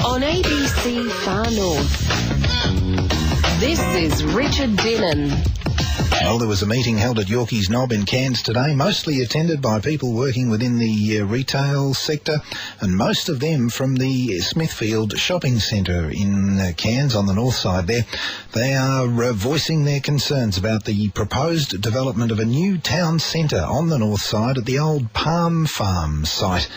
On ABC Far North, this is Richard Dinnan. Well, there was a meeting held at Yorkie's Knob in Cairns today, mostly attended by people working within the retail sector, and most of them from the Smithfield Shopping Centre in Cairns on the north side there. They are voicing their concerns about the proposed development of a new town centre on the north side at the old Palm Farm site,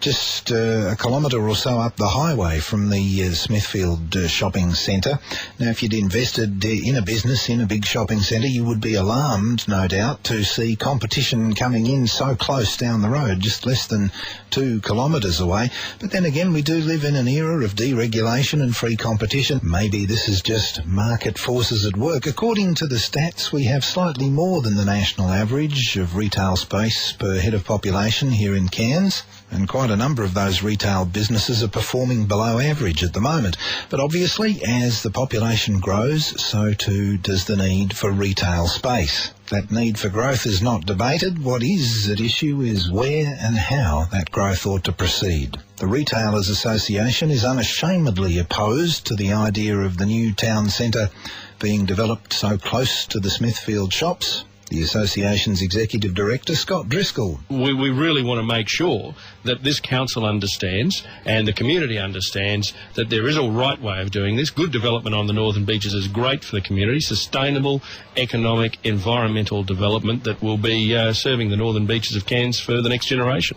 just a kilometre or so up the highway from the Smithfield shopping centre. Now, if you'd invested in a business, in a big shopping centre, you would be alarmed, no doubt, to see competition coming in so close down the road, just less than 2 kilometres away. But then again, we do live in an era of deregulation and free competition. Maybe this is just market forces at work. According to the stats, we have slightly more than the national average of retail space per head of population here in Cairns, and quite a number of those retail businesses are performing below average at the moment. But obviously, as the population grows, so too does the need for retail space. That need for growth is not debated. What is at issue is where and how that growth ought to proceed. The Retailers Association is unashamedly opposed to the idea of the new town centre being developed so close to the Smithfield shops. The Association's Executive Director, Scott Driscoll. We really want to make sure that this council understands and the community understands that there is a right way of doing this. Good development on the northern beaches is great for the community. Sustainable, economic, environmental development that will be serving the northern beaches of Cairns for the next generation.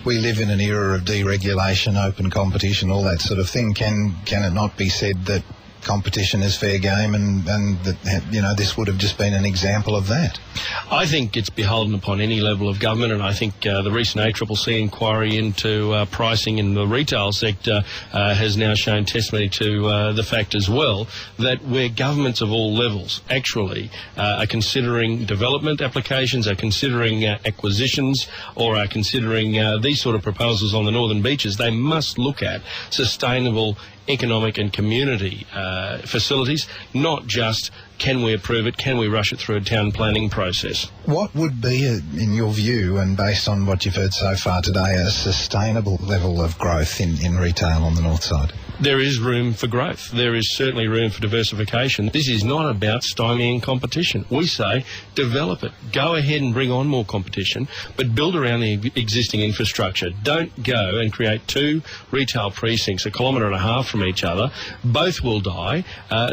We live in an era of deregulation, open competition, all that sort of thing. Can it not be said that competition is fair game and that, you know, this would have just been an example of that? I think it's beholden upon any level of government, and I think the recent ACCC inquiry into pricing in the retail sector has now shown testimony to the fact as well that where governments of all levels actually are considering development applications, are considering acquisitions, or are considering these sort of proposals on the northern beaches, they must look at sustainable economic and community facilities, not just can we approve it, can we rush it through a town planning process. What would be, in your view, and based on what you've heard so far today, a sustainable level of growth in retail on the north side? There is room for growth. There is certainly room for diversification. This is not about stymieing competition. We say develop it. Go ahead and bring on more competition, but build around the existing infrastructure. Don't go and create 2 retail precincts 1.5 kilometres from each other. Both will die.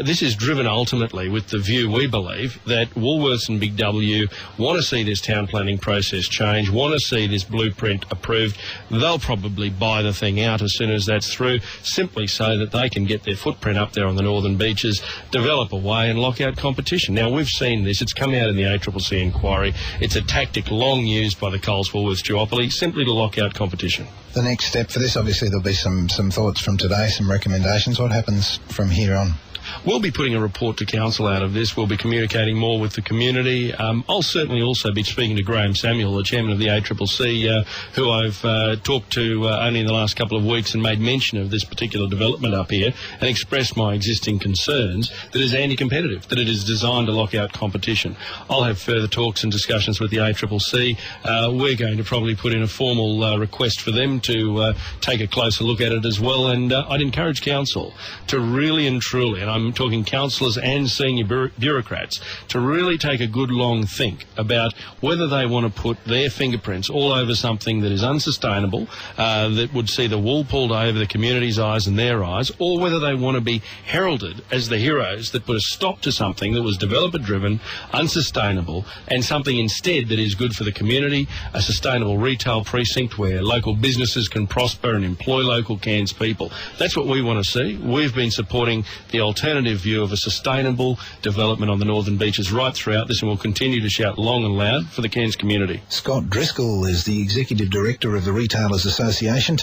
This is driven ultimately with the view, we believe, that Woolworths and Big W want to see this town planning process change, want to see this blueprint approved. They'll probably buy the thing out as soon as that's through, simply so that they can get their footprint up there on the northern beaches, develop away and lock out competition. Now, we've seen this. It's come out in the ACCC inquiry. It's a tactic long used by the Coles-Woolworths duopoly, simply to lock out competition. The next step for this, obviously there'll be some thoughts from today, some recommendations. What happens from here on? We'll be putting a report to council out of this. We'll be communicating more with the community. I'll certainly also be speaking to Graham Samuel, the chairman of the ACCC, who I've talked to only in the last couple of weeks and made mention of this particular development up here and expressed my existing concerns that it is anti-competitive, that it is designed to lock out competition. I'll have further talks and discussions with the ACCC. We're going to probably put in a formal request for them to take a closer look at it as well, and I'd encourage council to really and truly, and I'm talking councillors and senior bureaucrats, to really take a good long think about whether they want to put their fingerprints all over something that is unsustainable, that would see the wool pulled over the community's eyes and their eyes, or whether they want to be heralded as the heroes that put a stop to something that was developer-driven, unsustainable, and something instead that is good for the community, a sustainable retail precinct where local businesses can prosper and employ local Cairns people. That's what we want to see. We've been supporting the alternative view of a sustainable development on the northern beaches right throughout this, and we'll continue to shout long and loud for the Cairns community. Scott Driscoll is the Executive Director of the Retailers Association.